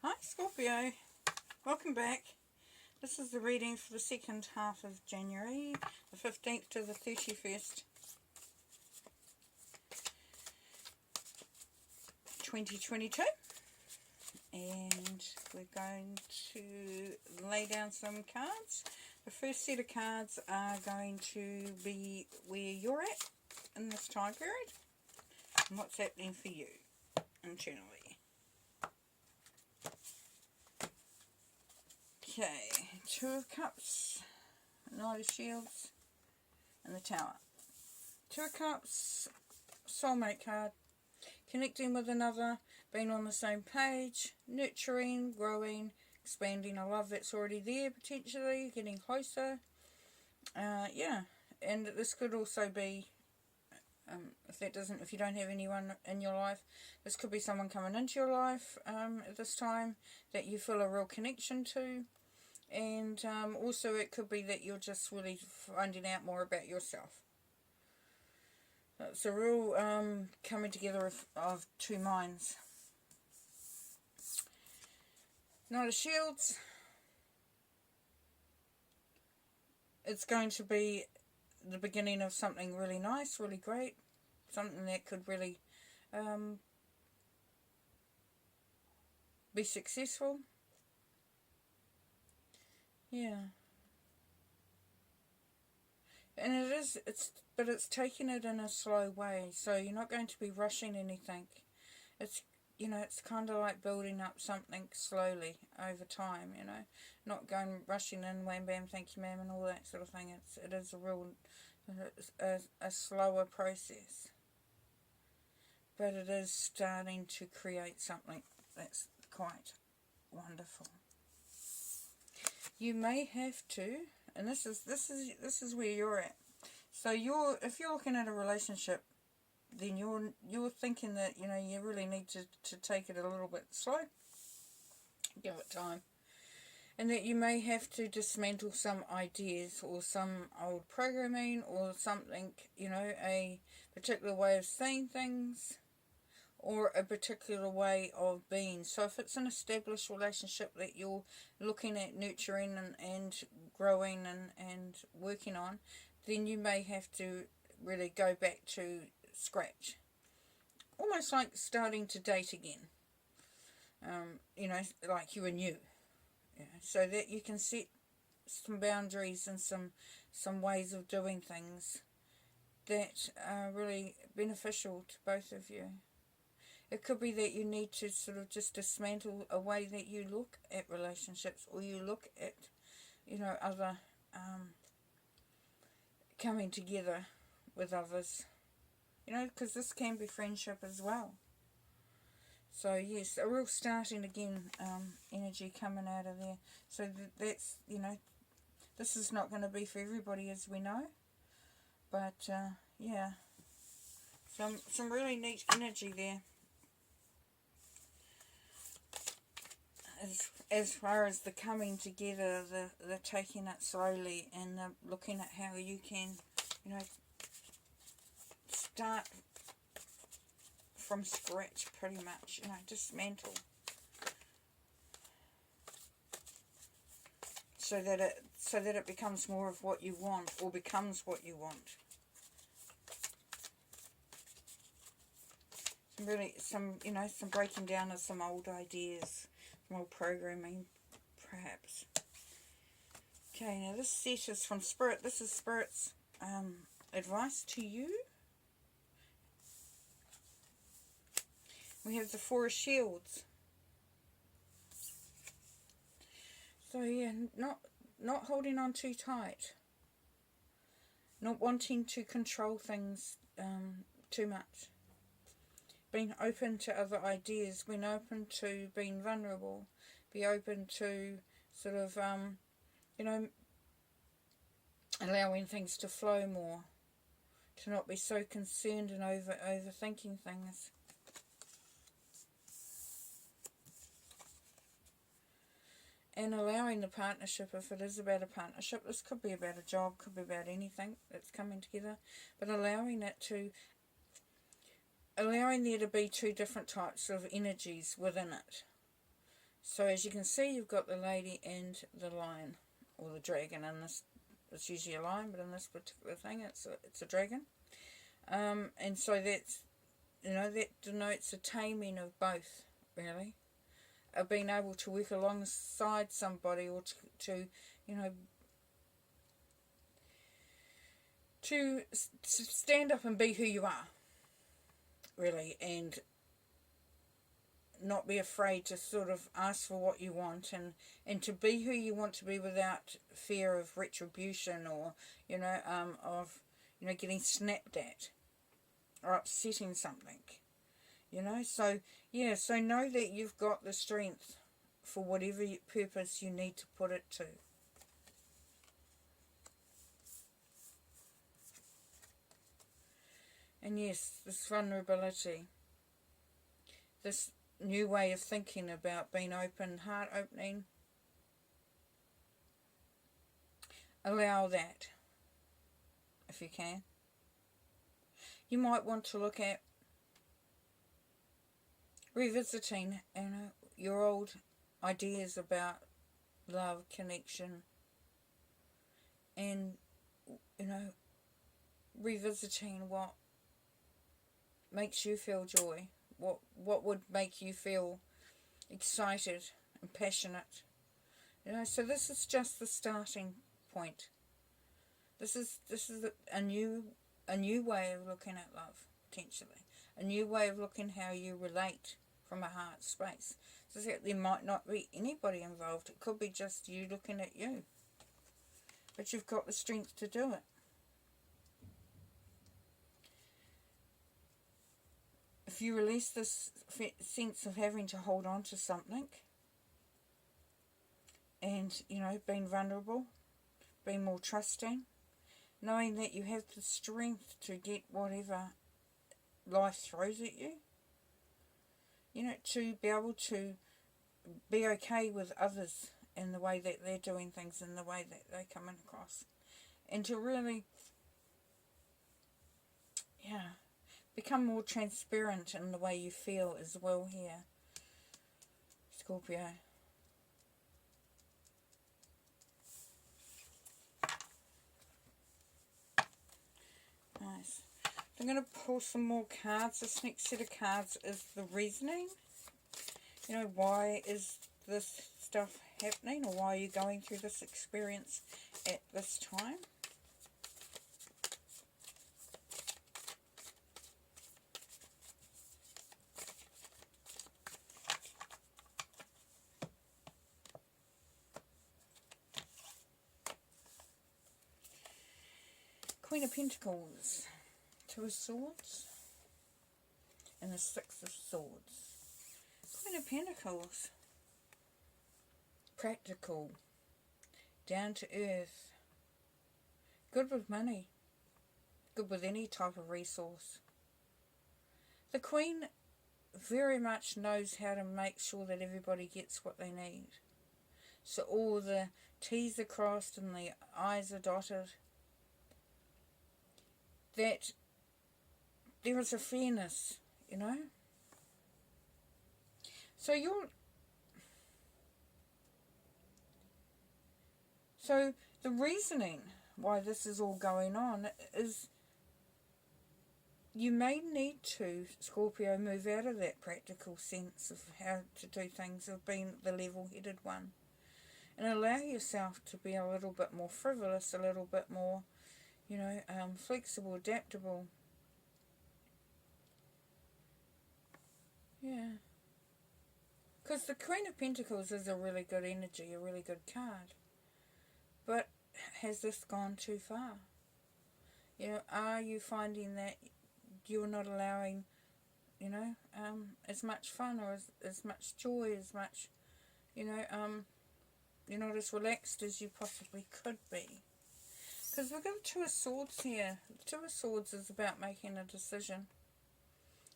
Hi Scorpio, welcome back. This is the reading for the second half of January, the 15th to the 31st, 2022. And we're going to lay down some cards. The first set of cards are going to be where you're at in this time period and what's happening for you internally. Okay, Two of Cups, Knight of Shields, and the Tower. Two of Cups, soulmate card. Connecting with another, being on the same page, nurturing, growing, expanding a love that's already there potentially, getting closer. Yeah, and this could also be, if you don't have anyone in your life, this could be someone coming into your life at this time that you feel a real connection to. And also it could be that you're just really finding out more about yourself. It's a real coming together of two minds. Knight of Shields. It's going to be the beginning of something really nice, really great. Something that could really be successful. Yeah. And but it's taking it in a slow way, so you're not going to be rushing anything. It's, it's kind of like building up something slowly over time, not going rushing in, wham bam, thank you ma'am, and all that sort of thing. It is a real, a slower process, but it is starting to create something that's quite wonderful. You may have to, and this is where you're at. So if you're looking at a relationship, then you're thinking that you really need to take it a little bit slow, give it time, and that you may have to dismantle some ideas or some old programming or something, a particular way of seeing things or a particular way of being. So if it's an established relationship that you're looking at nurturing and growing and working on, then you may have to really go back to scratch. Almost like starting to date again. Like you and you. So that you can set some boundaries and some ways of doing things that are really beneficial to both of you. It could be that you need to sort of just dismantle a way that you look at relationships, or you look at, other coming together with others. Because this can be friendship as well. So yes, a real starting again energy coming out of there. So that's, this is not going to be for everybody, as we know. But yeah, some really neat energy there. As far as the coming together, the taking it slowly, and the looking at how you can, start from scratch pretty much, dismantle. So that it becomes more of what you want, or becomes what you want. Some breaking down of some old ideas. More programming, perhaps. Okay, now this set is from Spirit. This is Spirit's advice to you. We have the Four of Shields. So yeah, not holding on too tight. Not wanting to control things too much. Being open to other ideas, being open to being vulnerable, be open to sort of, allowing things to flow more, to not be so concerned and overthinking things. And allowing the partnership, if it is about a partnership, this could be about a job, could be about anything that's coming together, but allowing there to be two different types of energies within it. So as you can see, you've got the lady and the lion, or the dragon. In this, it's usually a lion, but in this particular thing, it's a dragon. And so that's, that denotes a taming of both, really. Of being able to work alongside somebody, or to stand up and be who you are, really, and not be afraid to sort of ask for what you want, and to be who you want to be without fear of retribution, or of getting snapped at or upsetting something, so yeah, so know that you've got the strength for whatever purpose you need to put it to. And yes, this vulnerability, this new way of thinking about being open, heart opening, allow that if you can. You might want to look at revisiting your old ideas about love, connection, and revisiting what makes you feel joy, what would make you feel excited and passionate. So this is just the starting point. This is a new way of looking at love, potentially. A new way of looking how you relate from a heart space. So there might not be anybody involved. It could be just you looking at you. But you've got the strength to do it. If you release this sense of having to hold on to something, and, being vulnerable, being more trusting, knowing that you have the strength to get whatever life throws at you, to be able to be okay with others in the way that they're doing things, in the way that they come in across, and to really, become more transparent in the way you feel as well here, Scorpio. Nice. I'm going to pull some more cards. This next set of cards is the reasoning. Why is this stuff happening, or why are you going through this experience at this time? Queen of Pentacles, Two of Swords, and the Six of Swords. Queen of Pentacles, practical, down to earth, good with money, good with any type of resource. The Queen very much knows how to make sure that everybody gets what they need. So all the T's are crossed and the I's are dotted. That there is a fairness, So the reasoning why this is all going on is you may need to, Scorpio, move out of that practical sense of how to do things, of being the level-headed one, and allow yourself to be a little bit more frivolous, a little bit more flexible, adaptable. Yeah. Because the Queen of Pentacles is a really good energy, a really good card. But has this gone too far? Are you finding that you're not allowing, as much fun, or as much joy, as much, you're not as relaxed as you possibly could be? Because we've got Two of Swords here. Two of Swords is about making a decision.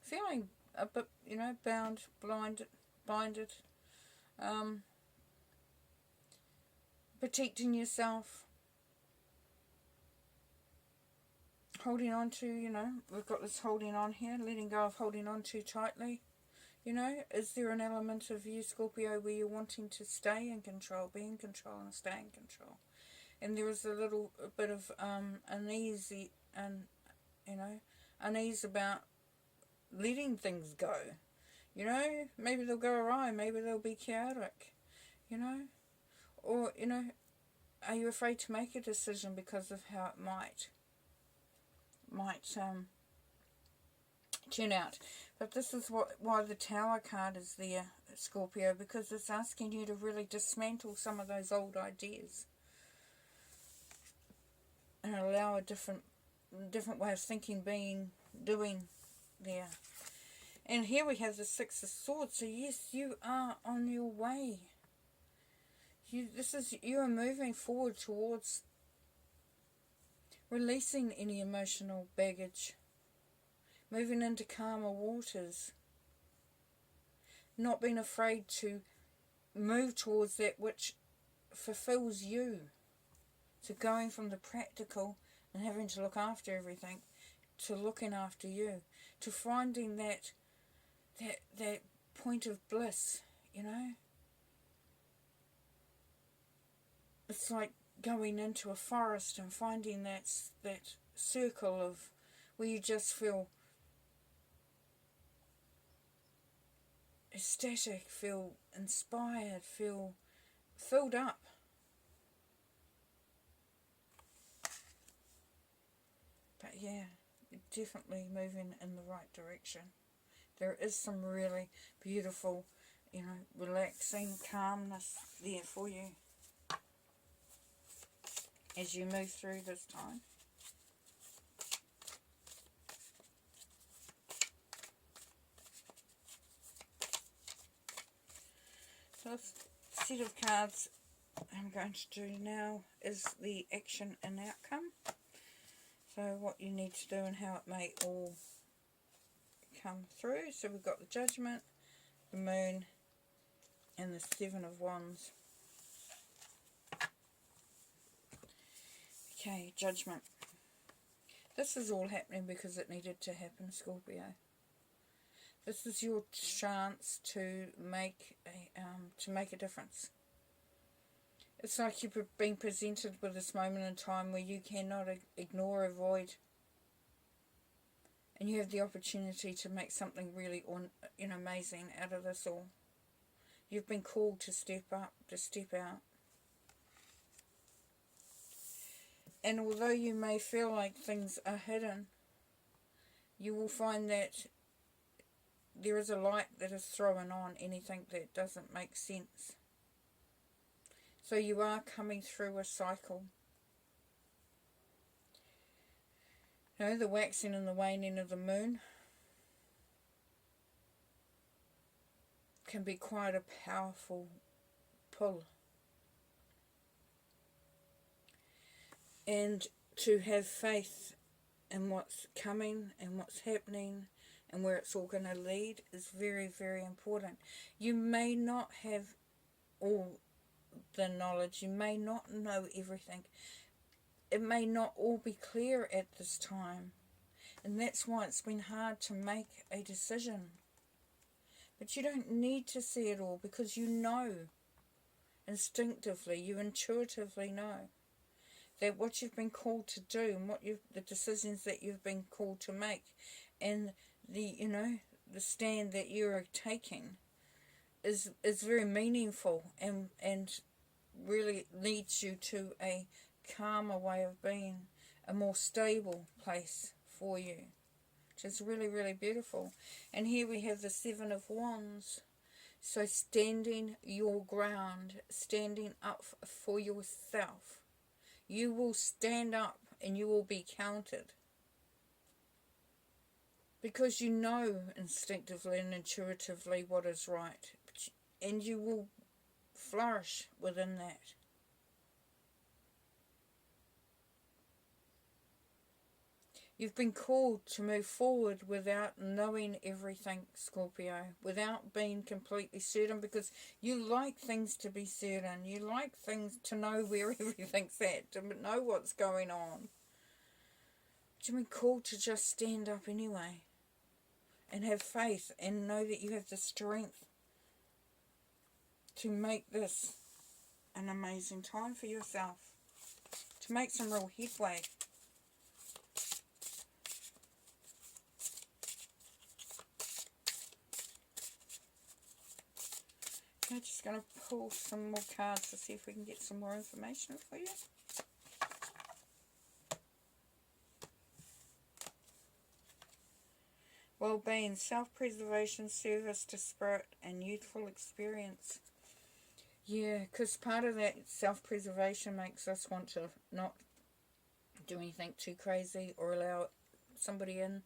Feeling a bit, bound, blinded. Protecting yourself. Holding on to, we've got this holding on here. Letting go of holding on too tightly. You know, is there an element of you, Scorpio, where you're wanting to stay in control, be in control and stay in control? And there is a little bit of unease about letting things go. You know, maybe they'll go awry, maybe they'll be chaotic, you know. Or, you know, are you afraid to make a decision because of how it might turn out? But this is why the Tower card is there, Scorpio, because it's asking you to really dismantle some of those old ideas and allow a different way of thinking, doing there. And here we have the Six of Swords. So yes, you are on your way. You are moving forward towards releasing any emotional baggage, moving into calmer waters, not being afraid to move towards that which fulfills you. So going from the practical and having to look after everything to looking after you, to finding that point of bliss, you know. It's like going into a forest and finding that circle of where you just feel ecstatic, feel inspired, feel filled up. But yeah, you're definitely moving in the right direction. There is some really beautiful, you know, relaxing calmness there for you as you move through this time. So this set of cards I'm going to do now is the action and outcome. So what you need to do and how it may all come through. So we've got the Judgment, the Moon, and the Seven of Wands. Okay, Judgment. This is all happening because it needed to happen, Scorpio. This is your chance to make a difference. It's like you've been presented with this moment in time where you cannot ignore or avoid, and you have the opportunity to make something really amazing out of this all. You've been called to step up, to step out. And although you may feel like things are hidden, you will find that there is a light that is thrown on anything that doesn't make sense. So you are coming through a cycle. You know, the waxing and the waning of the moon can be quite a powerful pull. And to have faith in what's coming and what's happening and where it's all going to lead is very, very important. You may not have all the knowledge. You may not know everything. It may not all be clear at this time. And that's why it's been hard to make a decision. But you don't need to see it all, because you know instinctively, you intuitively know that what you've been called to do and the decisions that you've been called to make and the stand that you're taking is very meaningful and really leads you to a calmer way of being, a more stable place for you, which is really, really beautiful. And here we have the Seven of Wands. So standing your ground, standing up for yourself. You will stand up and you will be counted. Because you know instinctively and intuitively what is right. And you will flourish within that. You've been called to move forward without knowing everything, Scorpio, without being completely certain, because you like things to be certain. You like things to know where everything's at, to know what's going on. But you've been called to just stand up anyway and have faith and know that you have the strength to make this an amazing time for yourself, to make some real headway. I'm just going to pull some more cards to see if we can get some more information for you. Well-being, self-preservation, service to spirit, and youthful experience. Yeah, because part of that self-preservation makes us want to not do anything too crazy or allow somebody in.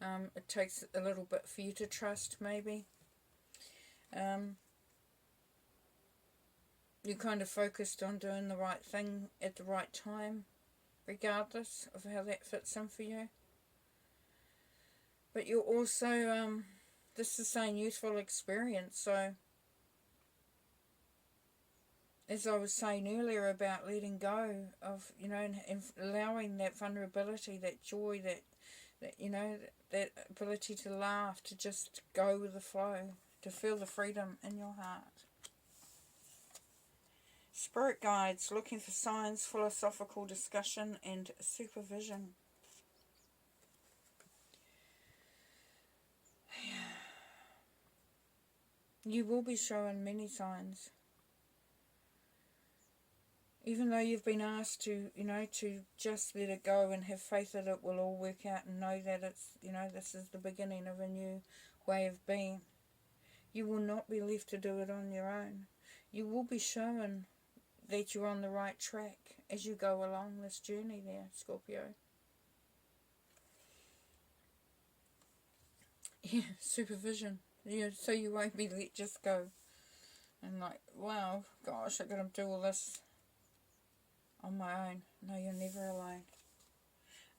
It takes a little bit for you to trust, maybe. You're kind of focused on doing the right thing at the right time, regardless of how that fits in for you. But you're also, this is saying youthful experience, so as I was saying earlier about letting go of, you know, and allowing that vulnerability, that joy, that you know, that ability to laugh, to just go with the flow, to feel the freedom in your heart. Spirit guides, looking for signs, philosophical discussion and supervision. You will be shown many signs. Even though you've been asked to, you know, to just let it go and have faith that it will all work out and know that it's, you know, this is the beginning of a new way of being. You will not be left to do it on your own. You will be shown that you're on the right track as you go along this journey there, Scorpio. Yeah, supervision. Yeah, so you won't be let just go. And like, wow, gosh, I gotta do all this on my own. No, you're never alone.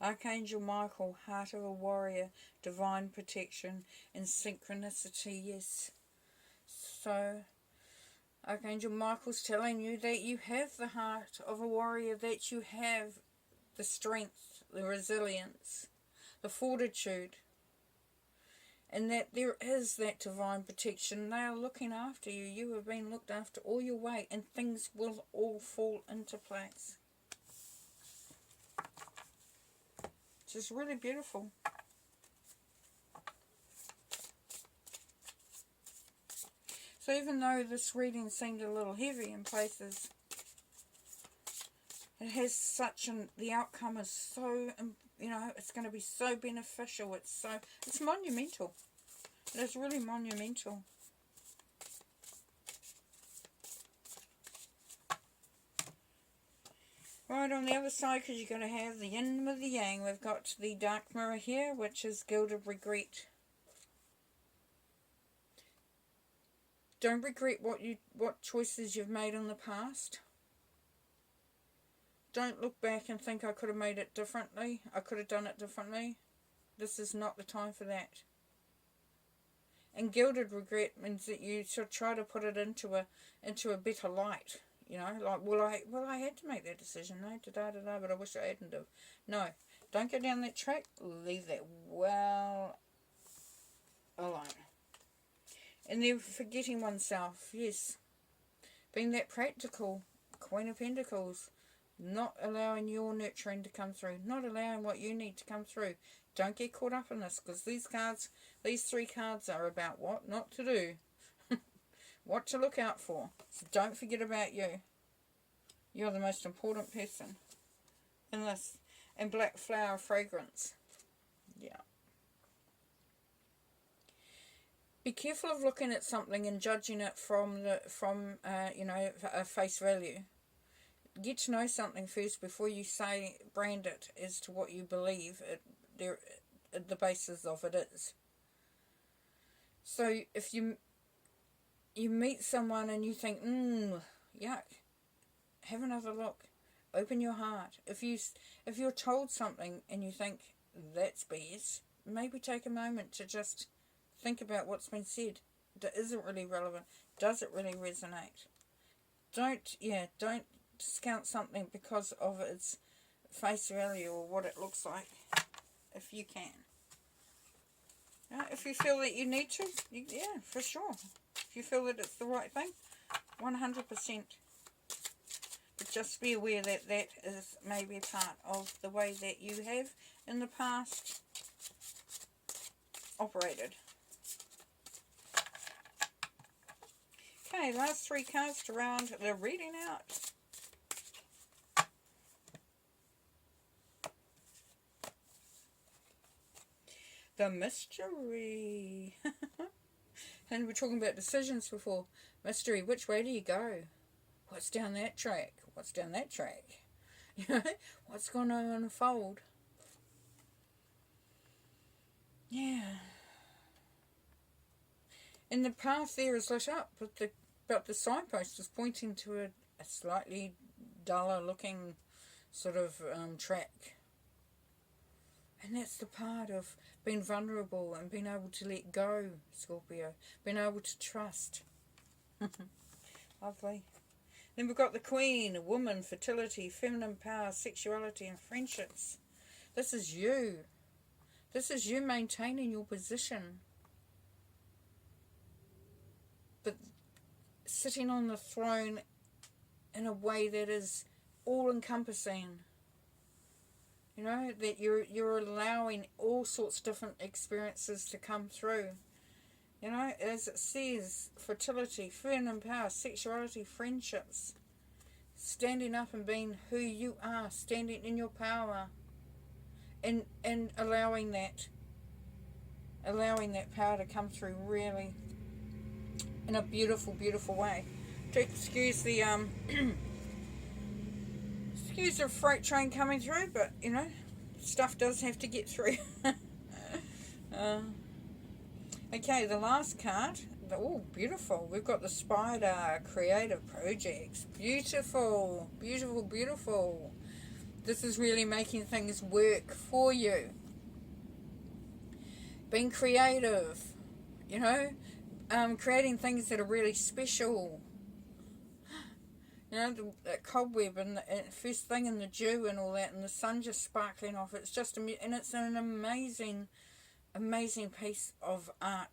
Archangel Michael, heart of a warrior, divine protection and synchronicity, yes. So Archangel Michael's telling you that you have the heart of a warrior, that you have the strength, the resilience, the fortitude, and that there is that divine protection. They are looking after you. You have been looked after all your way, and things will all fall into place. Which is really beautiful. So even though this reading seemed a little heavy in places, it has such an, the outcome is so, you know, it's going to be so beneficial. It's monumental. It is really monumental. Right, on the other side, because you're going to have the yin with the yang, we've got the dark mirror here, which is gilded regret. Don't regret what choices you've made in the past. Don't look back and think, I could have made it differently. I could have done it differently. This is not the time for that. And gilded regret means that you should try to put it into a better light. You know, like, well, I had to make that decision, no, but I wish I hadn't have. No, don't go down that track. Leave that well alone. And then forgetting oneself, yes. Being that practical, Queen of Pentacles. Not allowing your nurturing to come through. Not allowing what you need to come through. Don't get caught up in this, because these three cards are about what not to do. What to look out for. So don't forget about you. You're the most important person in this. And black flower fragrance. Yeah. Be careful of looking at something and judging it from you know, a face value. Get to know something first before you brand it as to what you believe the basis of it is. So if you meet someone and you think, yuck, have another look. Open your heart. If you're told something and you think that's BS, maybe take a moment to just think about what's been said. Is it really relevant? Does it really resonate? Don't discount something because of its face value or what it looks like, if you can. If you feel that you need to, yeah, for sure. If you feel that it's the right thing, 100%. But just be aware that that is maybe part of the way that you have in the past operated. Okay, last 3 cards to round the reading out. The mystery. And we're talking about decisions before. Mystery, which way do you go? What's down that track? What's down that track? You know, what's going to unfold? Yeah. And the path there is lit up, but the signpost is pointing to a slightly duller looking sort of track. And that's the part of being vulnerable and being able to let go, Scorpio. Being able to trust. Lovely. Then we've got the Queen, a woman, fertility, feminine power, sexuality and friendships. This is you. This is you maintaining your position. But sitting on the throne in a way that is all-encompassing. You know, that you're allowing all sorts of different experiences to come through. You know, as it says, fertility, feminine power, sexuality, friendships. Standing up and being who you are, standing in your power. And allowing that power to come through really in a beautiful, beautiful way. To excuse the excuse the freight train coming through, but you know, stuff does have to get through. Okay, the last card. Oh, beautiful. We've got the Spider, creative projects. Beautiful, beautiful, beautiful. This is really making things work for you. Being creative, you know, creating things that are really special. You know, the cobweb and the first thing and the dew and all that, and the sun just sparkling off. It's just, and it's an amazing, amazing piece of art.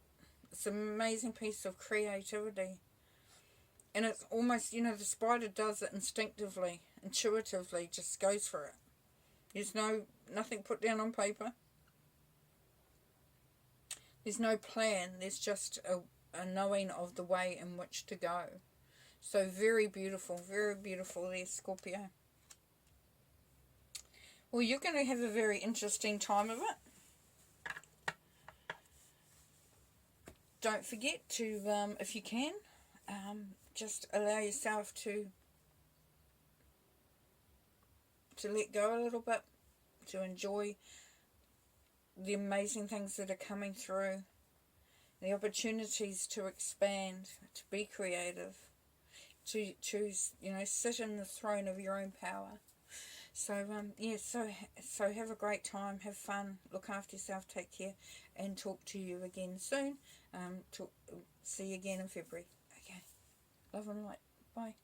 It's an amazing piece of creativity. And it's almost, you know, the spider does it instinctively, intuitively, just goes for it. There's nothing put down on paper. There's no plan. There's just a knowing of the way in which to go. So very beautiful there, Scorpio. Well, you're going to have a very interesting time of it. Don't forget to, if you can, just allow yourself to let go a little bit, to enjoy the amazing things that are coming through, the opportunities to expand, to be creative, to you know, sit in the throne of your own power. So yeah, so have a great time, have fun, look after yourself, take care, and talk to you again soon. See you again in February. Okay, love and light. Bye.